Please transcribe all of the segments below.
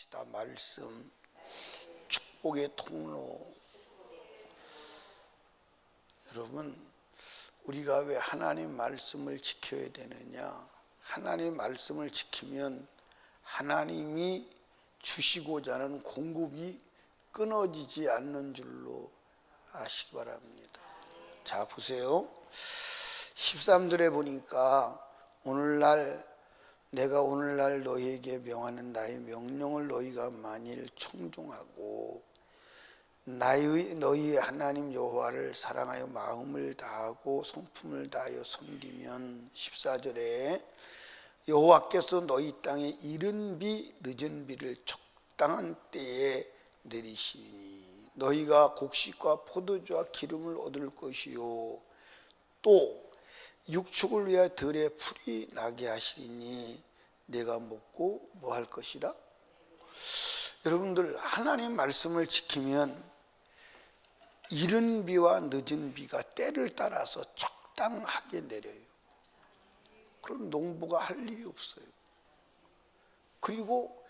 합시다. 말씀, 축복의 통로. 여러분, 우리가 왜 하나님 말씀을 지켜야 되느냐? 하나님 말씀을 지키면 하나님이 주시고자 하는 공급이 끊어지지 않는 줄로 아시기 바랍니다. 자, 보세요. 13절에 보니까 내가 오늘날 너희에게 명하는 나의 명령을 너희가 만일 청종하고 너희의 하나님 여호와를 사랑하여 마음을 다하고 성품을 다하여 섬기면 14절에 여호와께서 너희 땅에 이른 비 늦은 비를 적당한 때에 내리시니 너희가 곡식과 포도주와 기름을 얻을 것이요 또 육축을 위하여 들에 풀이 나게 하시리니 내가 먹고 뭐 할 것이라? 여러분들, 하나님 말씀을 지키면 이른 비와 늦은 비가 때를 따라서 적당하게 내려요. 그럼 농부가 할 일이 없어요. 그리고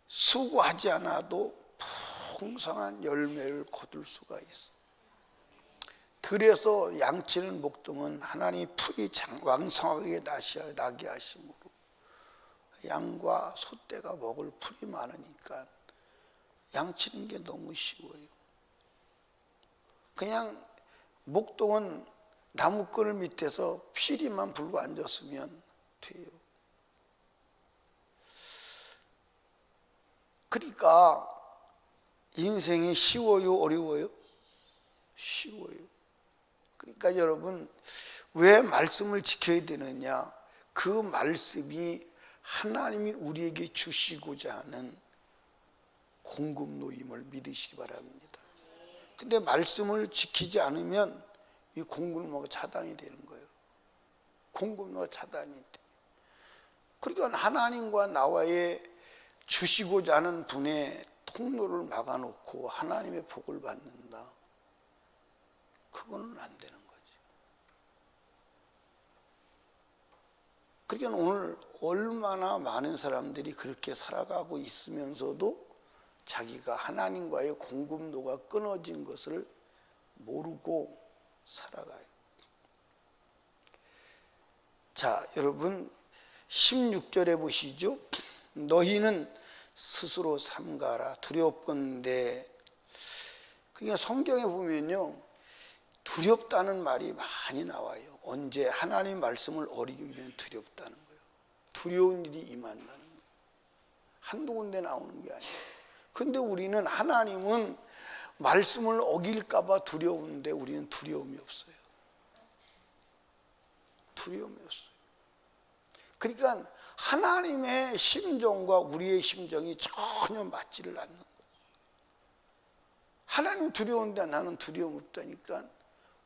수고하지 않아도 풍성한 열매를 거둘 수가 있어요. 들에서 양치는 목동은 하나님이 풀이 왕성하게 나게 하심으로 양과 소떼가 먹을 풀이 많으니까 양치는 게 너무 쉬워요. 그냥 목동은 나무끈을 밑에서 피리만 불고 앉았으면 돼요. 그러니까 인생이 쉬워요, 어려워요? 쉬워요. 그러니까 여러분, 왜 말씀을 지켜야 되느냐? 그 말씀이 하나님이 우리에게 주시고자 하는 공급노임을 믿으시기 바랍니다. 근데 말씀을 지키지 않으면 이 공급노가 차단이 되는 거예요. 공급노가 차단이 돼. 그러니까 하나님과 나와의 주시고자 하는 분의 통로를 막아놓고 하나님의 복을 받는다. 그거는 안 되는 거지. 그러니까 오늘 얼마나 많은 사람들이 그렇게 살아가고 있으면서도 자기가 하나님과의 공급로가 끊어진 것을 모르고 살아가요. 자, 여러분 16절에 보시죠. 너희는 스스로 삼가라 두렵건대. 그러니까 성경에 보면요, 두렵다는 말이 많이 나와요. 언제 하나님 말씀을 어기면 두렵다는 거예요. 두려운 일이 임한다는 거예요. 한두 군데 나오는 게 아니에요. 근데 우리는 하나님은 말씀을 어길까 봐 두려운데 우리는 두려움이 없어요. 두려움이 없어요. 그러니까 하나님의 심정과 우리의 심정이 전혀 맞지를 않는 거예요. 하나님 두려운데 나는 두려움 없다니까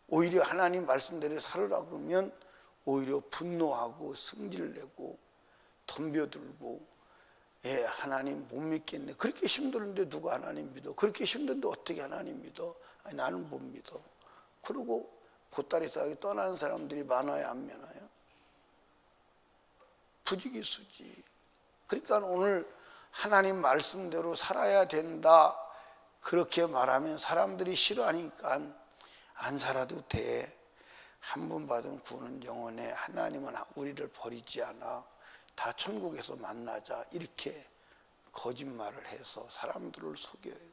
오히려 하나님 말씀대로 살으라 그러면 오히려 분노하고 승질내고 덤벼들고 하나님 못 믿겠네. 그렇게 힘들는데 누가 하나님 믿어? 그렇게 힘든데 어떻게 하나님 믿어? 아니, 나는 못 믿어. 그리고 보따리 싸게 떠나는 사람들이 많아요, 안 많아요? 부지기수지. 그러니까 오늘 하나님 말씀대로 살아야 된다 그렇게 말하면 사람들이 싫어하니까 안 살아도 돼. 한 번 받은 구원은 영원해. 하나님은 우리를 버리지 않아. 다 천국에서 만나자. 이렇게 거짓말을 해서 사람들을 속여요.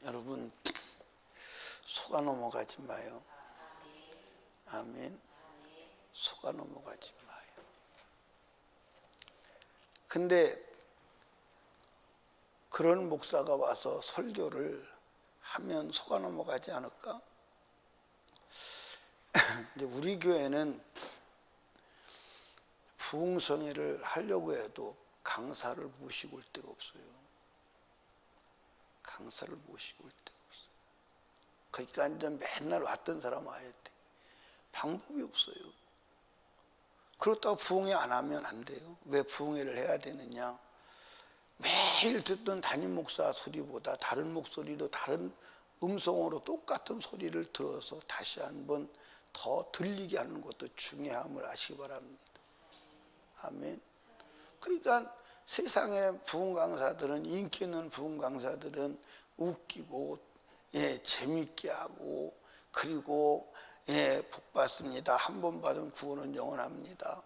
여러분, 속아 넘어가지 마요. 아멘. 속아 넘어가지 마요. 근데 그런 목사가 와서 설교를 하면 속아 넘어가지 않을까? 이제 우리 교회는 부흥성회를 하려고 해도 강사를 모시고 올 데가 없어요. 강사를 모시고 올 데가 없어요. 그러니까 완전 맨날 왔던 사람 와야 돼. 방법이 없어요. 그렇다고 부흥회 안 하면 안 돼요. 왜 부흥회를 해야 되느냐? 매일 듣던 담임 목사 소리보다 다른 목소리로 다른 음성으로 똑같은 소리를 들어서 다시 한번 더 들리게 하는 것도 중요함을 아시기 바랍니다. 아멘. 그러니까 세상의 부흥 강사들은, 인기 있는 부흥 강사들은 웃기고 재밌게 하고, 그리고 복 받습니다. 한 번 받은 구원은 영원합니다.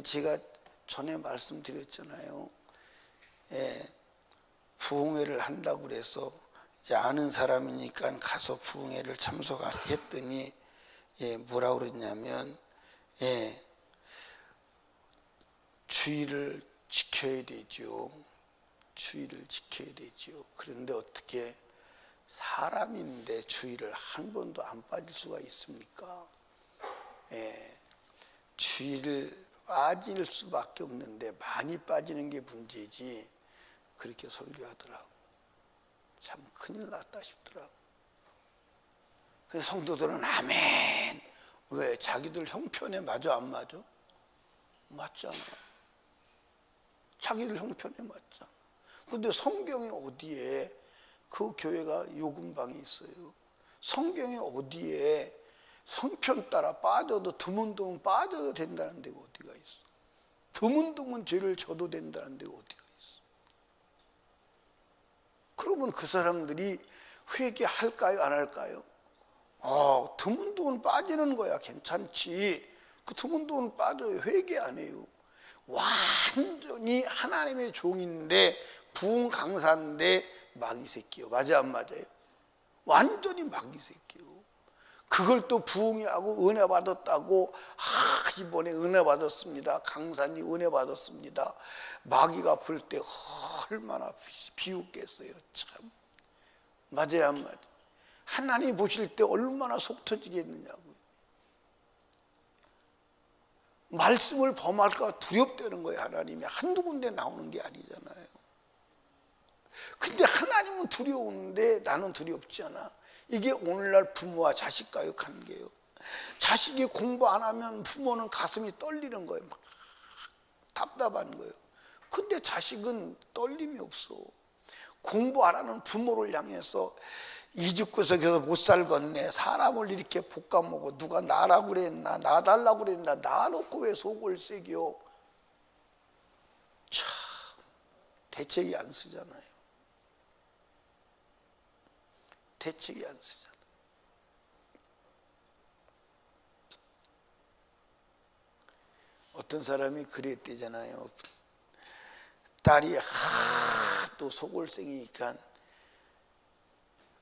제가 전에 말씀드렸잖아요. 부흥회를 한다고 그래서 이제 아는 사람이니까 가서 부흥회를 참석했더니 뭐라 그랬냐면 주의를 지켜야 되죠. 주의를 지켜야 되죠. 그런데 어떻게 사람인데 주의를 한 번도 안 빠질 수가 있습니까? 주의를 빠질 수밖에 없는데 많이 빠지는 게 문제지. 그렇게 설교하더라고. 참 큰일 났다 싶더라고. 그래서 성도들은 아멘. 왜? 자기들 형편에 맞아 안 맞아? 맞잖아. 자기들 형편에 맞잖아. 근데 성경에 어디에 그 교회가 요금방이 있어요? 성경에 어디에 형편 따라 빠져도 드문드문 빠져도 된다는 데가 어디가 있어? 드문드문 죄를 져도 된다는 데가 어디가 있어? 그러면 그 사람들이 회개할까요? 안 할까요? 드문드문 빠지는 거야 괜찮지. 그 드문드문 빠져요. 회개 안 해요. 완전히 하나님의 종인데 부흥 강사인데 마귀 새끼요. 맞아 안 맞아요? 완전히 마귀 새끼요. 그걸 또 부흥이 하고 은혜 받았다고, 이번에 은혜 받았습니다. 강사님 은혜 받았습니다. 마귀가 볼 때 얼마나 비웃겠어요. 참. 맞아요 안 맞아요? 하나님 보실 때 얼마나 속 터지겠느냐고요. 말씀을 범할까 두렵다는 거예요. 하나님이 한두 군데 나오는 게 아니잖아요. 근데 하나님은 두려운데 나는 두렵지 않아. 이게 오늘날 부모와 자식 교육하는 게요. 자식이 공부 안 하면 부모는 가슴이 떨리는 거예요. 막 답답한 거예요. 근데 자식은 떨림이 없어. 공부 안 하는 부모를 향해서 이 집 구석에서 못 살겠네. 사람을 이렇게 볶아먹어. 누가 나라고 그랬나, 나 달라고 그랬나, 나 놓고 왜 속을 새겨. 참 대책이 안 쓰잖아요. 대책이 안 쓰잖아요. 어떤 사람이 그랬대잖아요. 딸이 하도 속을 새기니까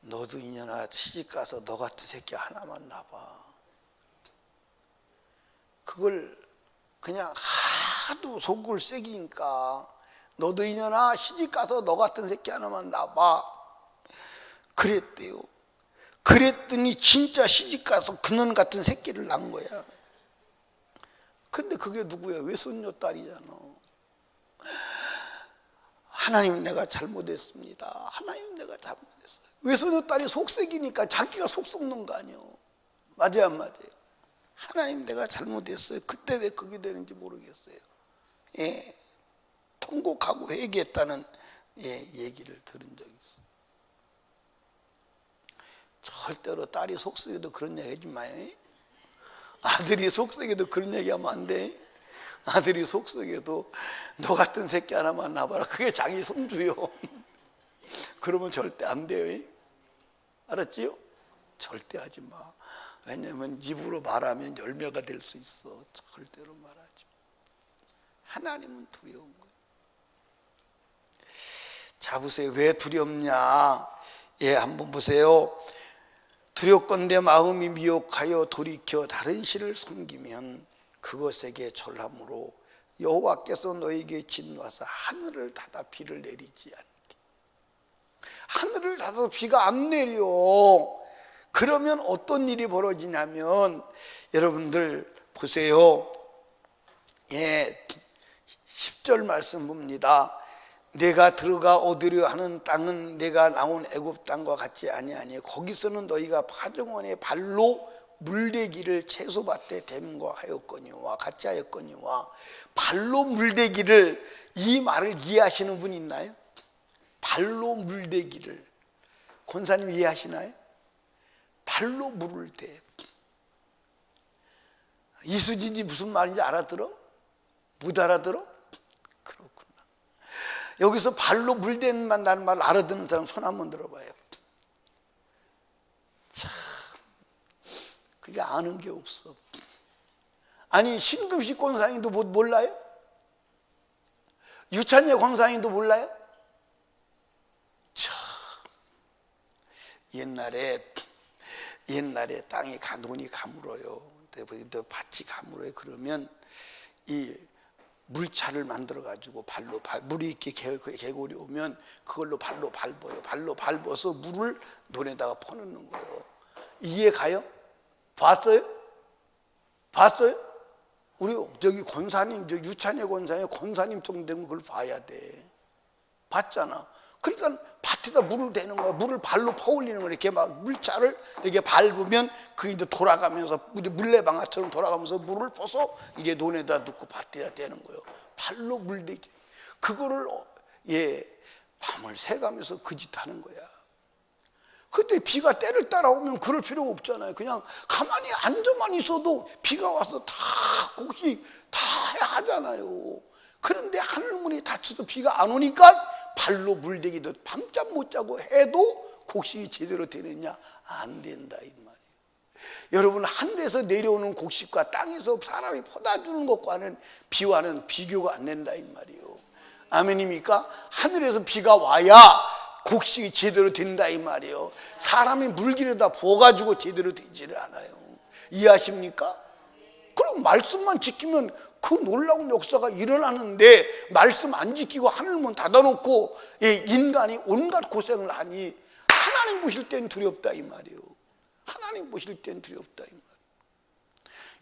너도 이년아 시집가서 너 같은 새끼 하나만 낳아봐. 그걸 그냥 하도 속을 새기니까 너도 이년아 시집가서 너 같은 새끼 하나만 낳아봐. 그랬대요. 그랬더니 진짜 시집가서 그놈 같은 새끼를 낳은 거야. 근데 그게 누구야? 외손녀 딸이잖아. 하나님 내가 잘못했습니다. 하나님 내가 잘못했어요. 외손녀 딸이 속색이니까 자기가 속 썩는 거 아니에요. 맞아요 안 맞아요? 하나님 내가 잘못했어요. 그때 왜 그게 되는지 모르겠어요. 통곡하고 회개했다는 얘기를 들은 적이 있어요. 절대로 딸이 속썩여도 그런 얘기 하지 마요. 아들이 속썩여도 그런 얘기하면 안 돼. 아들이 속썩여도 너 같은 새끼 하나만 낳아봐라. 그게 자기 손주요. 그러면 절대 안 돼요. 알았지요? 절대 하지 마. 왜냐하면 입으로 말하면 열매가 될 수 있어. 절대로 말하지 마. 하나님은 두려운 거예요. 자 보세요. 왜 두렵냐? 한번 보세요. 두렵건대 마음이 미혹하여 돌이켜 다른 신을 섬기면 그것에게 절함으로 여호와께서 너에게 진노하사 하늘을 닫아 비를 내리지 않게. 하늘을 닫아서 비가 안 내려. 그러면 어떤 일이 벌어지냐면 여러분들 보세요. 10절 말씀 봅니다. 내가 들어가 얻으려 하는 땅은 내가 나온 애굽 땅과 같지 아니하니 거기서는 너희가 파종원의 발로 물대기를 채소밭에 댐과 하였거니와 같이 하였거니와. 발로 물대기를, 이 말을 이해하시는 분 있나요? 발로 물대기를 권사님 이해하시나요? 발로 물을 대. 이수진이 무슨 말인지 알아들어? 못 알아들어? 그렇구나. 여기서 발로 물댄다는 말 알아듣는 사람 손 한번 들어봐요. 참, 그게 아는 게 없어. 아니, 신금식 권사님도 몰라요? 유찬예 권사님도 몰라요? 참, 옛날에 땅이 논이 가물어요. 밭이 가물어요. 그러면 이 물차를 만들어 가지고 물이 이렇게 개골이 오면 그걸로 발로 밟아요. 발로 밟아서 물을 논에다가 퍼넣는 거예요. 이해 가요? 봤어요? 우리 저기 권사님, 유찬예 권사님 정도 되면 그걸 봐야 돼. 봤잖아. 그러니까 밭에다 물을 대는 거야. 물을 발로 퍼올리는 거야. 이렇게 막 물차를 이렇게 밟으면 그게 이제 돌아가면서 물레방아처럼 돌아가면서 물을 퍼서 이제 논에다 넣고 밭에다 대는 거예요. 발로 물대지. 그거를 밤을 새가면서 그 짓 하는 거야. 그때 비가 때를 따라오면 그럴 필요가 없잖아요. 그냥 가만히 앉아만 있어도 비가 와서 다 곡식 다 하잖아요. 그런데 하늘문이 닫혀서 비가 안 오니까 발로 물대기도 밤잠 못 자고 해도 곡식이 제대로 되느냐? 안 된다 이 말이에요. 여러분, 하늘에서 내려오는 곡식과 땅에서 사람이 퍼다주는 것과는 비와는 비교가 안 된다 이 말이에요. 아멘입니까? 하늘에서 비가 와야 곡식이 제대로 된다 이 말이에요. 사람이 물기에다 부어가지고 제대로 되지를 않아요. 이해하십니까? 그럼 말씀만 지키면 그 놀라운 역사가 일어나는데, 말씀 안 지키고 하늘문 닫아놓고 인간이 온갖 고생을 하니 하나님 보실 땐 두렵다 이 말이에요. 하나님 보실 땐 두렵다 이 말이에요.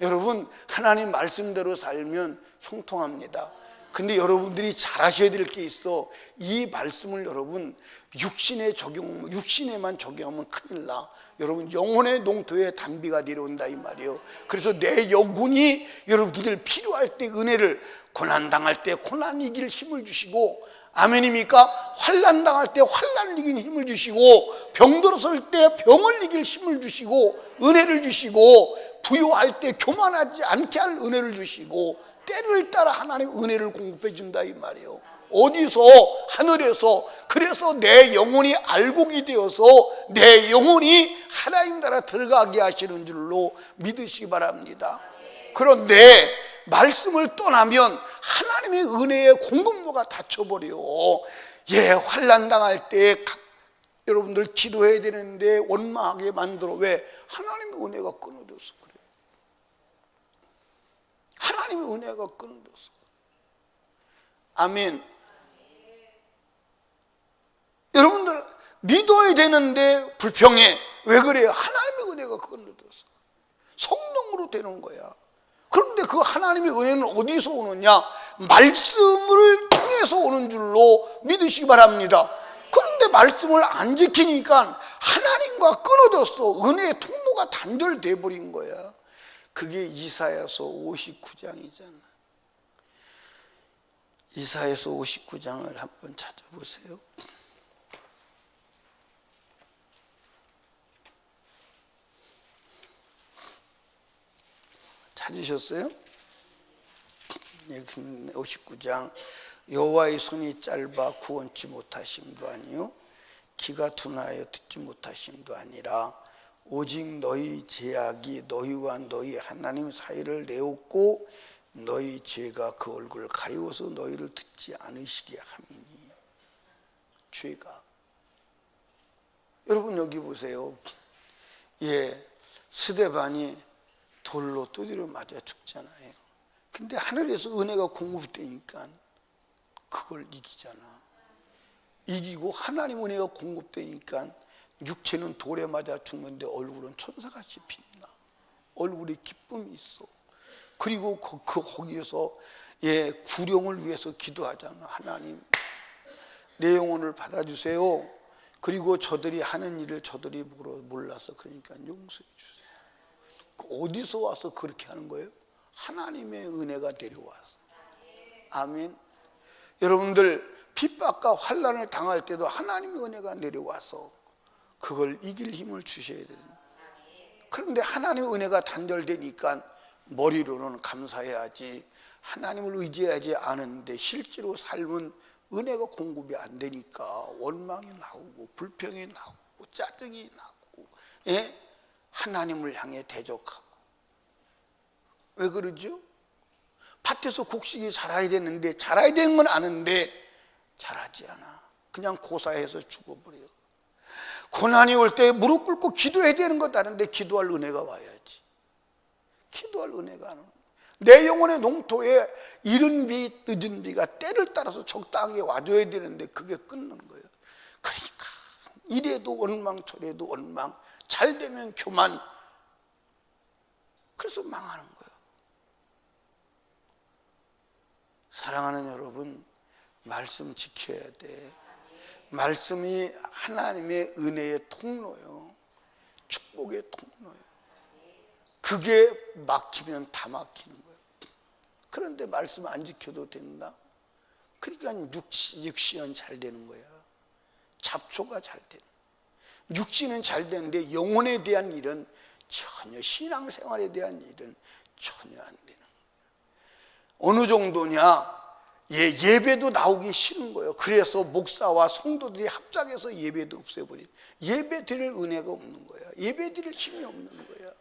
여러분, 하나님 말씀대로 살면 형통합니다. 근데 여러분들이 잘하셔야 될 게 있어. 이 말씀을 여러분 육신에만 적용하면 큰일 나. 여러분, 영혼의 농토에 단비가 내려온다 이 말이에요. 그래서 내 영혼이 여러분들 필요할 때 은혜를, 고난당할 때 고난 이길 힘을 주시고, 아멘입니까? 환난 당할 때 환난을 이기는 힘을 주시고, 병들었을 때 병을 이길 힘을 주시고 은혜를 주시고, 부요할 때 교만하지 않게 할 은혜를 주시고, 때를 따라 하나님 은혜를 공급해 준다 이 말이에요. 어디서? 하늘에서. 그래서 내 영혼이 알곡이 되어서 내 영혼이 하나님 나라 들어가게 하시는 줄로 믿으시기 바랍니다. 그런데 말씀을 떠나면 하나님의 은혜의 공급로가 닫혀버려요. 환난 당할 때 여러분들 기도해야 되는데 원망하게 만들어. 왜? 하나님의 은혜가 끊어져서 그래요. 하나님의 은혜가 끊어져서. 아멘. 여러분들 믿어야 되는데 불평해. 왜 그래요? 하나님의 은혜가 끊어져서. 성령으로 되는 거야. 그런데 그 하나님의 은혜는 어디서 오느냐? 말씀을 통해서 오는 줄로 믿으시기 바랍니다. 그런데 말씀을 안 지키니까 하나님과 끊어졌어. 은혜의 통로가 단절돼 버린 거야. 그게 이사야서 59장이잖아. 이사야서 59장을 한번 찾아보세요. 찾으셨어요? 59장. 여호와의 손이 짧아 구원치 못하심도 아니요 귀가 둔하여 듣지 못하심도 아니라 오직 너희 죄악이 너희와 너희 하나님 사이를 내었고 너희 죄가 그 얼굴을 가리워서 너희를 듣지 않으시게 함이니. 죄가. 여러분 여기 보세요. 스데반이 돌로 두드려 맞아 죽잖아요. 근데 하늘에서 은혜가 공급되니까 그걸 이기잖아. 이기고 하나님 은혜가 공급되니까 육체는 돌에 맞아 죽는데 얼굴은 천사같이 빛나. 얼굴에 기쁨이 있어. 그리고 거기에서 구령을 위해서 기도하잖아. 하나님 내 영혼을 받아주세요. 그리고 저들이 하는 일을 저들이 몰라서 그러니까 용서해 주세요. 어디서 와서 그렇게 하는 거예요? 하나님의 은혜가 내려와서. 아멘. 여러분들 핍박과 환난을 당할 때도 하나님의 은혜가 내려와서 그걸 이길 힘을 주셔야 됩니다. 그런데 하나님의 은혜가 단절되니까 머리로는 감사해야지 하나님을 의지하지 않은데 실제로 삶은 은혜가 공급이 안 되니까 원망이 나오고 불평이 나오고 짜증이 나고, 예? 하나님을 향해 대적하고. 왜 그러죠? 밭에서 곡식이 자라야 되는데, 자라야 되는 건 아는데 자라지 않아. 그냥 고사해서 죽어버려요. 고난이 올 때 무릎 꿇고 기도해야 되는 것 아는데 기도할 은혜가 와야지. 기도할 은혜가 안 오는, 내 영혼의 농토에 이른 비 늦은 비가 때를 따라서 적당하게 와줘야 되는데 그게 끊는 거예요. 그러니까 이래도 원망 저래도 원망, 잘 되면 교만, 그래서 망하는 거예요. 사랑하는 여러분, 말씀 지켜야 돼. 말씀이 하나님의 은혜의 통로요, 축복의 통로예요. 그게 막히면 다 막히는 거예요. 그런데 말씀 안 지켜도 된다? 그러니까 육신은 잘 되는 거야. 잡초가 잘 되는 거야. 육신은 잘 되는데 영혼에 대한 일은 전혀, 신앙생활에 대한 일은 전혀 안 되는 거예요. 어느 정도냐? 예배도 나오기 싫은 거예요. 그래서 목사와 성도들이 합작해서 예배도 없애버린, 예배 드릴 은혜가 없는 거야. 예배 드릴 힘이 없는 거야.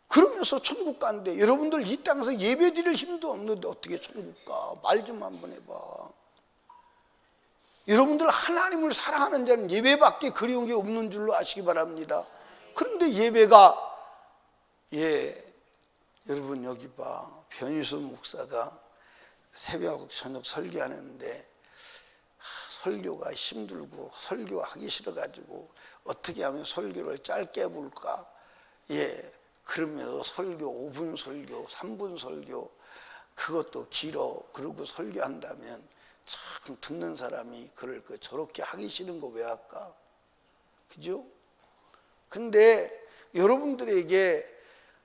그러면서 천국 간대. 여러분들 이 땅에서 예배 드릴 힘도 없는데 어떻게 천국 가? 말 좀 한번 해봐. 여러분들 하나님을 사랑하는 자는 예배밖에 그리운 게 없는 줄로 아시기 바랍니다. 그런데 예배가, 여러분 여기 봐. 변희수 목사가 새벽 저녁 설교하는데 설교가 힘들고 설교하기 싫어가지고 어떻게 하면 설교를 짧게 볼까, 그러면서 설교 5분 설교 3분 설교, 그것도 길어. 그러고 설교한다면 참 듣는 사람이 그럴 거 저렇게 하기 싫은 거 왜 할까? 그죠? 근데 여러분들에게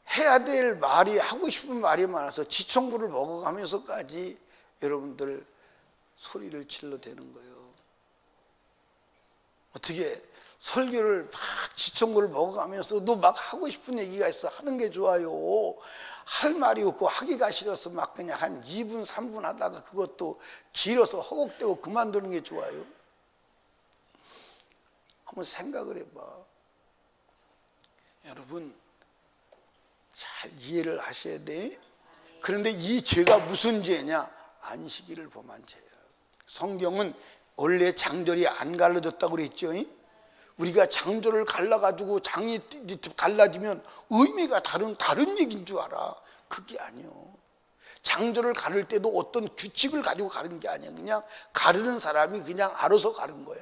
해야 될 말이, 하고 싶은 말이 많아서 지청구를 먹어가면서까지 여러분들 소리를 질러대는 거예요. 어떻게 설교를 막 지청구를 먹어가면서도 막 하고 싶은 얘기가 있어 하는 게 좋아요. 할 말이 없고 하기가 싫어서 막 그냥 한 2분 3분 하다가 그것도 길어서 허걱대고 그만두는 게 좋아요. 한번 생각을 해봐. 여러분 잘 이해를 하셔야 돼. 그런데 이 죄가 무슨 죄냐? 안식일을 범한 죄야. 성경은 원래 장절이 안 갈라졌다고 그랬죠. 우리가 장절을 갈라가지고 장이 갈라지면 의미가 다른 얘기인 줄 알아. 그게 아니요. 장절을 가를 때도 어떤 규칙을 가지고 가는 게 아니야. 그냥 가르는 사람이 그냥 알아서 가른 거야.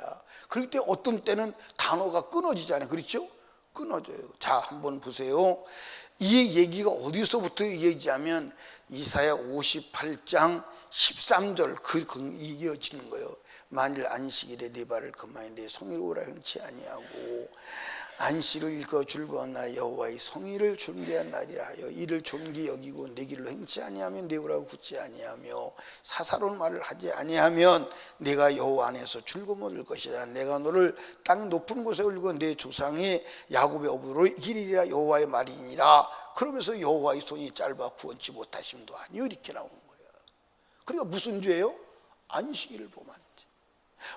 그럴 때 어떤 때는 단어가 끊어지잖아요. 그렇죠? 끊어져요. 자, 한번 보세요. 이 얘기가 어디서부터 얘기하면 이사야 58장 13절 이어지는 거예요. 만일 안식일에 네 발을 거만히 내 성의를 오라 흔치 아니하고 안식을 일거 줄거나 여호와의 성의를 존귀한 날이라 하여 이를 존귀 여기고 내 길로 행치 아니하면 내 오라고 굳지 아니하며 사사로운 말을 하지 아니하면 내가 여호와 안에서 즐거움 얻을 것이다. 내가 너를 땅 높은 곳에 올리고 내 조상의 야곱의 업으로 이기리라 여호와의 말이니라. 그러면서 여호와의 손이 짧아 구원치 못하심도 아니요, 이렇게 나오는 거야. 그러니까 무슨 죄예요? 안식일을 범한 죄.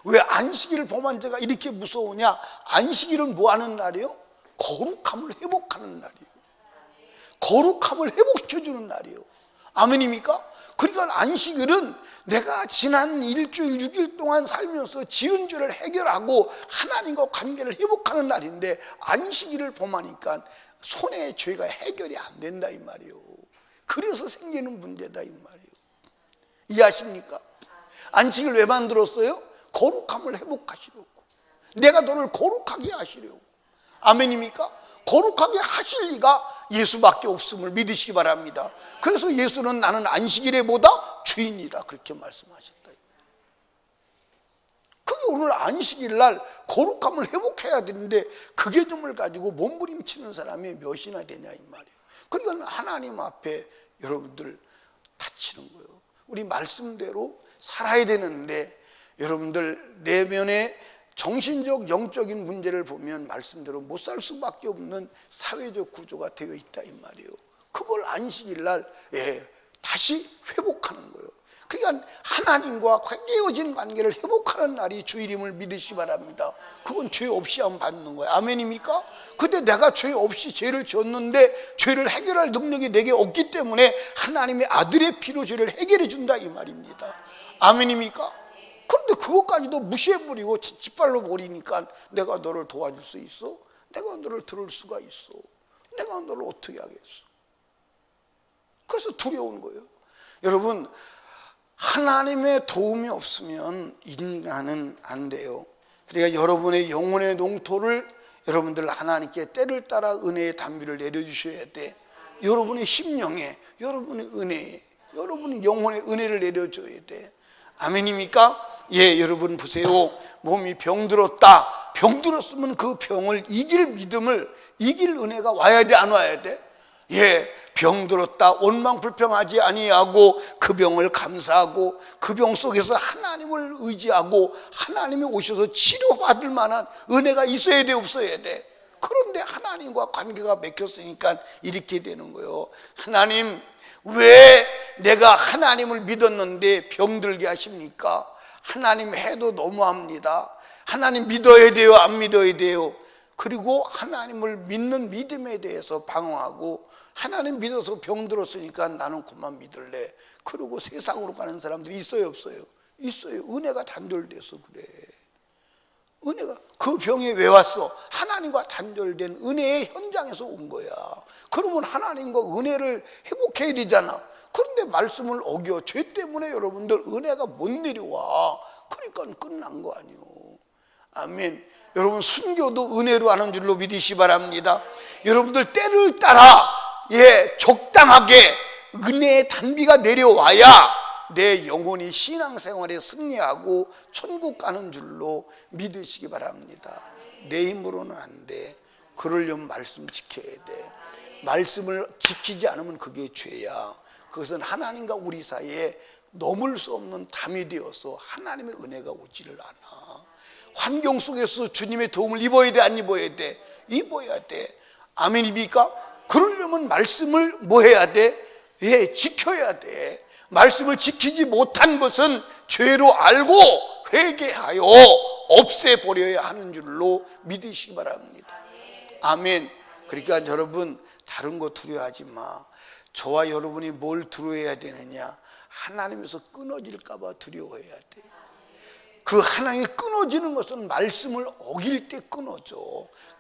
왜 안식일을 범한 죄가 이렇게 무서우냐? 안식일은 뭐 하는 날이에요? 거룩함을 회복하는 날이에요. 거룩함을 회복시켜주는 날이에요. 아멘입니까? 그러니까 안식일은 내가 지난 일주일 6일 동안 살면서 지은 죄를 해결하고 하나님과 관계를 회복하는 날인데 안식일을 범하니까 손해의 죄가 해결이 안 된다 이 말이에요. 그래서 생기는 문제다 이 말이에요. 이해하십니까? 안식일 왜 만들었어요? 거룩함을 회복하시려고. 내가 너를 거룩하게 하시려고. 아멘입니까? 거룩하게 하실 리가 예수밖에 없음을 믿으시기 바랍니다. 그래서 예수는 나는 안식일에 보다 주인이다 그렇게 말씀하셨다. 그게 오늘 안식일 날 거룩함을 회복해야 되는데 그 개념을 가지고 몸부림치는 사람이 몇이나 되냐 이 말이에요. 그러니까 하나님 앞에 여러분들 다치는 거예요. 우리 말씀대로 살아야 되는데 여러분들 내면의 정신적 영적인 문제를 보면 말씀대로 못 살 수밖에 없는 사회적 구조가 되어 있다 이 말이에요. 그걸 안식일 날 다시 회복하는 거예요. 그러니까 하나님과 깨어진 관계를 회복하는 날이 주일임을 믿으시기 바랍니다. 그건 죄 없이 하면 받는 거예요. 아멘입니까? 근데 내가 죄 없이 죄를 지었는데 죄를 해결할 능력이 내게 없기 때문에 하나님의 아들의 피로 죄를 해결해 준다 이 말입니다. 아멘입니까? 그런데 그것까지도 무시해버리고 짓발로 버리니까 내가 너를 도와줄 수 있어? 내가 너를 들을 수가 있어? 내가 너를 어떻게 하겠어? 그래서 두려운 거예요. 여러분, 하나님의 도움이 없으면 인간은 안 돼요. 그러니까 여러분의 영혼의 농토를 여러분들 하나님께 때를 따라 은혜의 단비를 내려주셔야 돼. 여러분의 심령에, 여러분의 은혜에, 여러분의 영혼의 은혜를 내려줘야 돼. 아멘입니까? 예, 여러분 보세요. 몸이 병들었다. 병들었으면 그 병을 이길 믿음을, 이길 은혜가 와야 돼, 안 와야 돼? 예, 병들었다. 원망불평하지 아니하고 그 병을 감사하고 그 병 속에서 하나님을 의지하고 하나님이 오셔서 치료받을 만한 은혜가 있어야 돼, 없어야 돼? 그런데 하나님과 관계가 맥혔으니까 이렇게 되는 거예요. 하나님, 왜 내가 하나님을 믿었는데 병들게 하십니까? 하나님 해도 너무합니다. 하나님 믿어야 돼요, 안 믿어야 돼요? 그리고 하나님을 믿는 믿음에 대해서 방황하고 하나님 믿어서 병들었으니까 나는 그만 믿을래. 그리고 세상으로 가는 사람들이 있어요, 없어요? 있어요. 은혜가 단절돼서 그래. 은혜가 그 병에 왜 왔어? 하나님과 단절된 은혜의 현장에서 온 거야. 그러면 하나님과 은혜를 회복해야 되잖아. 그런데 말씀을 어겨. 죄 때문에 여러분들 은혜가 못 내려와. 그러니까 끝난 거 아니에요. 아멘. 여러분, 순교도 은혜로 하는 줄로 믿으시 바랍니다. 여러분들 때를 따라 적당하게 은혜의 단비가 내려와야 내 영혼이 신앙생활에 승리하고 천국 가는 줄로 믿으시기 바랍니다. 내 힘으로는 안 돼. 그러려면 말씀 지켜야 돼. 말씀을 지키지 않으면 그게 죄야. 그것은 하나님과 우리 사이에 넘을 수 없는 담이 되어서 하나님의 은혜가 오지를 않아. 환경 속에서 주님의 도움을 입어야 돼, 안 입어야 돼? 입어야 돼. 아멘입니까? 그러려면 말씀을 뭐 해야 돼? 지켜야 돼. 말씀을 지키지 못한 것은 죄로 알고 회개하여 없애버려야 하는 줄로 믿으시기 바랍니다. 아멘. 그러니까 여러분, 다른 거 두려워하지 마. 저와 여러분이 뭘 두려워해야 되느냐? 하나님에서 끊어질까 봐 두려워해야 돼. 그 하나님이 끊어지는 것은 말씀을 어길 때 끊어져.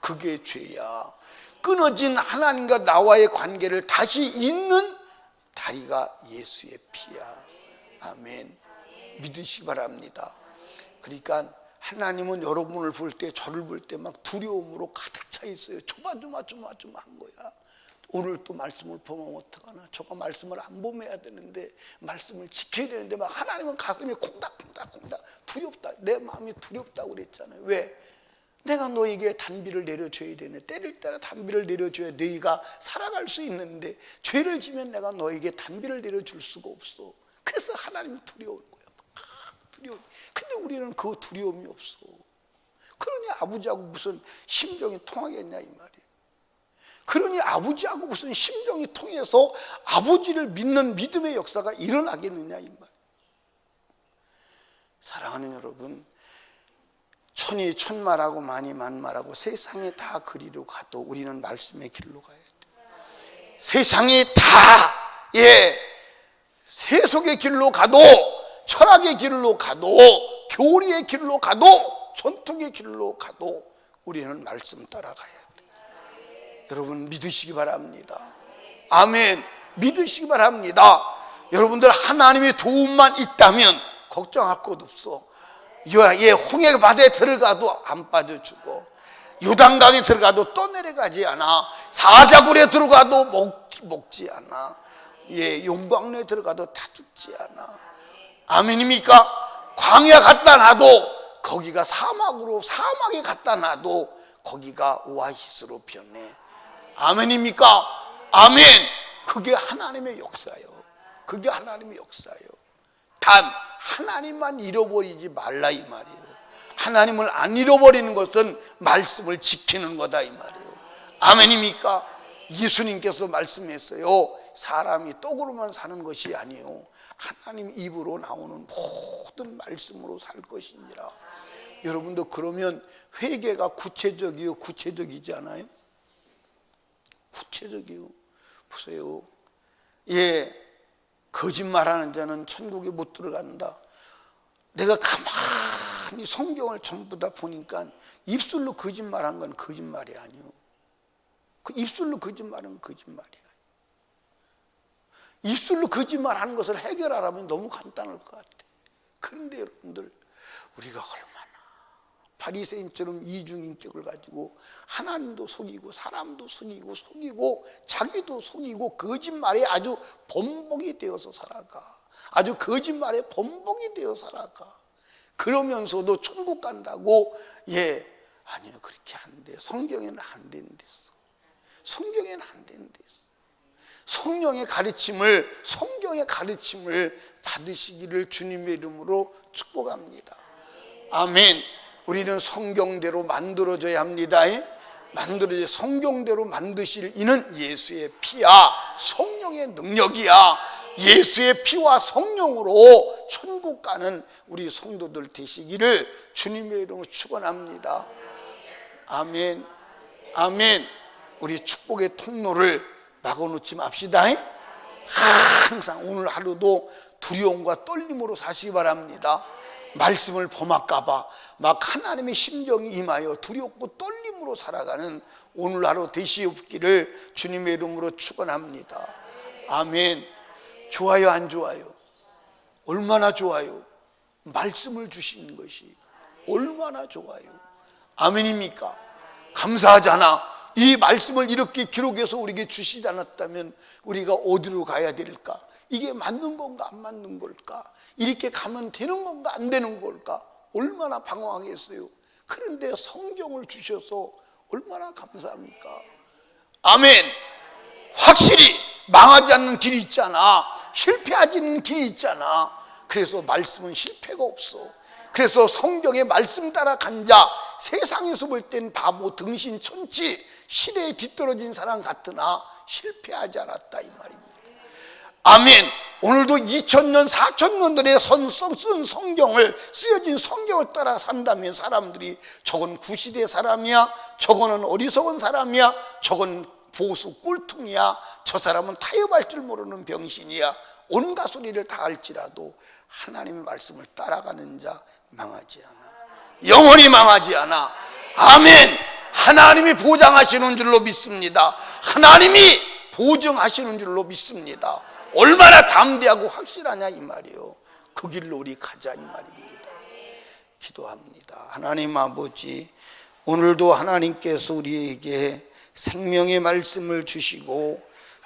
그게 죄야. 끊어진 하나님과 나와의 관계를 다시 잇는 다리가 예수의 피야. 아멘. 믿으시기 바랍니다. 그러니까 하나님은 여러분을 볼 때, 저를 볼 때 막 두려움으로 가득 차 있어요. 조마조마한 거야. 오늘 또 말씀을 보면 어떡하나? 저거 말씀을 안 보면 해야 되는데, 말씀을 지켜야 되는데 막 하나님은 가슴이 콩닥콩닥 두렵다. 내 마음이 두렵다고 그랬잖아요. 왜? 내가 너에게 단비를 내려줘야 되네. 때를 따라 단비를 내려줘야 너희가 살아갈 수 있는데, 죄를 지면 내가 너에게 단비를 내려줄 수가 없어. 그래서 하나님이 두려운 거야. 두려워. 근데 우리는 그 두려움이 없어. 그러니 아버지하고 무슨 심정이 통하겠냐 이 말이에요. 그러니 아버지하고 무슨 심정이 통해서 아버지를 믿는 믿음의 역사가 일어나겠느냐 이 말이에요. 사랑하는 여러분, 천이 천말하고 만이 만말하고 세상에 다 그리로 가도 우리는 말씀의 길로 가야 돼. 세상이 다 세속의 길로 가도, 철학의 길로 가도, 교리의 길로 가도, 전통의 길로 가도 우리는 말씀 따라가야 돼. 여러분 믿으시기 바랍니다. 아멘. 믿으시기 바랍니다. 여러분들 하나님의 도움만 있다면 걱정할 것 없어. 홍해바다에 들어가도 안 빠져주고, 요단강에 들어가도 떠내려가지 않아. 사자굴에 들어가도 먹지 않아. 용광로에 들어가도 다 죽지 않아. 아멘입니까? 광야 갖다 놔도 거기가 사막에 갖다 놔도 거기가 오아시스로 변해. 아멘입니까? 아멘. 그게 하나님의 역사예요. 그게 하나님의 역사예요. 단 하나님만 잃어버리지 말라 이 말이에요. 하나님을 안 잃어버리는 것은 말씀을 지키는 거다 이 말이에요. 아멘입니까? 예수님께서 말씀했어요. 사람이 떡으로만 사는 것이 아니요, 하나님 입으로 나오는 모든 말씀으로 살 것이니라. 여러분도 그러면 회개가 구체적이요, 구체적이지 않아요? 구체적이요. 보세요. 예, 거짓말하는 자는 천국에 못 들어간다. 내가 가만히 성경을 전부 다 보니까 입술로 거짓말한 건 거짓말이 아니요. 그 입술로 거짓말은 거짓말이야. 입술로 거짓말하는 것을 해결하라면 너무 간단할 것 같아. 그런데 여러분들, 우리가 얼마나 바리새인처럼 이중인격을 가지고 하나님도 속이고 사람도 속이고 자기도 속이고 거짓말에 아주 범벅이 되어서 살아가. 아주 거짓말에 범벅이 되어 살아가. 그러면서도 천국 간다고, 예, 아니요, 그렇게 안 돼. 성경에는 안 된댔어. 성경에는 안 된댔어. 성경의 가르침을 받으시기를 주님의 이름으로 축복합니다. 아멘. 우리는 성경대로 만들어져야 합니다. 만들어져 성경대로 만드실 이는 예수의 피야 성령의 능력이야. 예수의 피와 성령으로 천국 가는 우리 성도들 되시기를 주님의 이름으로 축원합니다. 아멘. 아멘. 우리 축복의 통로를 막아놓지 맙시다. 항상 오늘 하루도 두려움과 떨림으로 사시기 바랍니다. 말씀을 범할까봐 막 하나님의 심정이 임하여 두렵고 떨림으로 살아가는 오늘 하루 되시옵기를 주님의 이름으로 축원합니다. 아멘. 좋아요, 안 좋아요? 얼마나 좋아요? 말씀을 주시는 것이 얼마나 좋아요? 아멘입니까? 감사하잖아. 이 말씀을 이렇게 기록해서 우리에게 주시지 않았다면 우리가 어디로 가야 될까? 이게 맞는 건가 안 맞는 걸까? 이렇게 가면 되는 건가 안 되는 걸까? 얼마나 방황했어요. 그런데 성경을 주셔서 얼마나 감사합니까? 아멘. 확실히 망하지 않는 길이 있잖아. 실패하지 않는 길이 있잖아. 그래서 말씀은 실패가 없어. 그래서 성경의 말씀 따라 간 자, 세상에서 볼 땐 바보, 등신, 천치, 시대에 뒤떨어진 사람 같으나 실패하지 않았다, 이 말입니다. 아멘. 오늘도 2000년, 4000년들의 쓴 성경을, 쓰여진 성경을 따라 산다면 사람들이 저건 구시대 사람이야, 저거는 어리석은 사람이야, 저건 보수 꼴통이야, 저 사람은 타협할 줄 모르는 병신이야, 온갖 소리를 다 할지라도 하나님의 말씀을 따라가는 자 망하지 않아. 영원히 망하지 않아. 아멘. 하나님이 보장하시는 줄로 믿습니다. 하나님이 보증하시는 줄로 믿습니다. 얼마나 담대하고 확실하냐 이 말이요. 그 길로 우리 가자 이 말입니다. 기도합니다. 하나님 아버지, 오늘도 하나님께서 우리에게 생명의 말씀을 주시고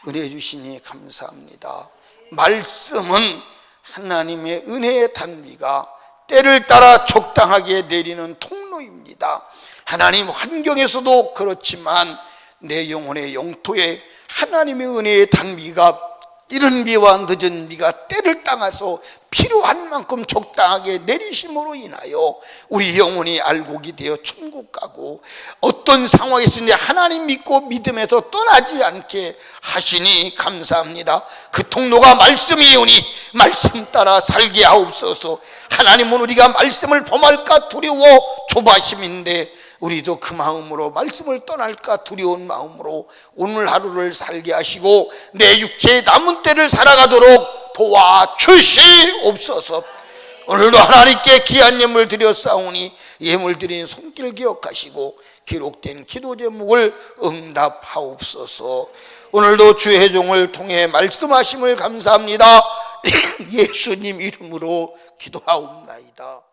은혜 주시니 감사합니다. 말씀은 하나님의 은혜의 단비가 때를 따라 적당하게 내리는 통로입니다. 하나님 환경에서도 그렇지만 내 영혼의 영토에 하나님의 은혜의 단비가 이른 비와 늦은 비가 때를 따라서 필요한 만큼 적당하게 내리심으로 인하여 우리 영혼이 알곡이 되어 천국 가고 어떤 상황에서든지 하나님 믿고 믿음에서 떠나지 않게 하시니 감사합니다. 그 통로가 말씀이오니 말씀 따라 살게 하옵소서. 하나님은 우리가 말씀을 범할까 두려워 조바심인데 우리도 그 마음으로 말씀을 떠날까 두려운 마음으로 오늘 하루를 살게 하시고 내 육체의 남은 때를 살아가도록 도와주시옵소서. 오늘도 하나님께 귀한 예물 드려 싸우니 예물 드린 손길 기억하시고 기록된 기도 제목을 응답하옵소서. 오늘도 주의 회종을 통해 말씀하심을 감사합니다. 예수님 이름으로 기도하옵나이다.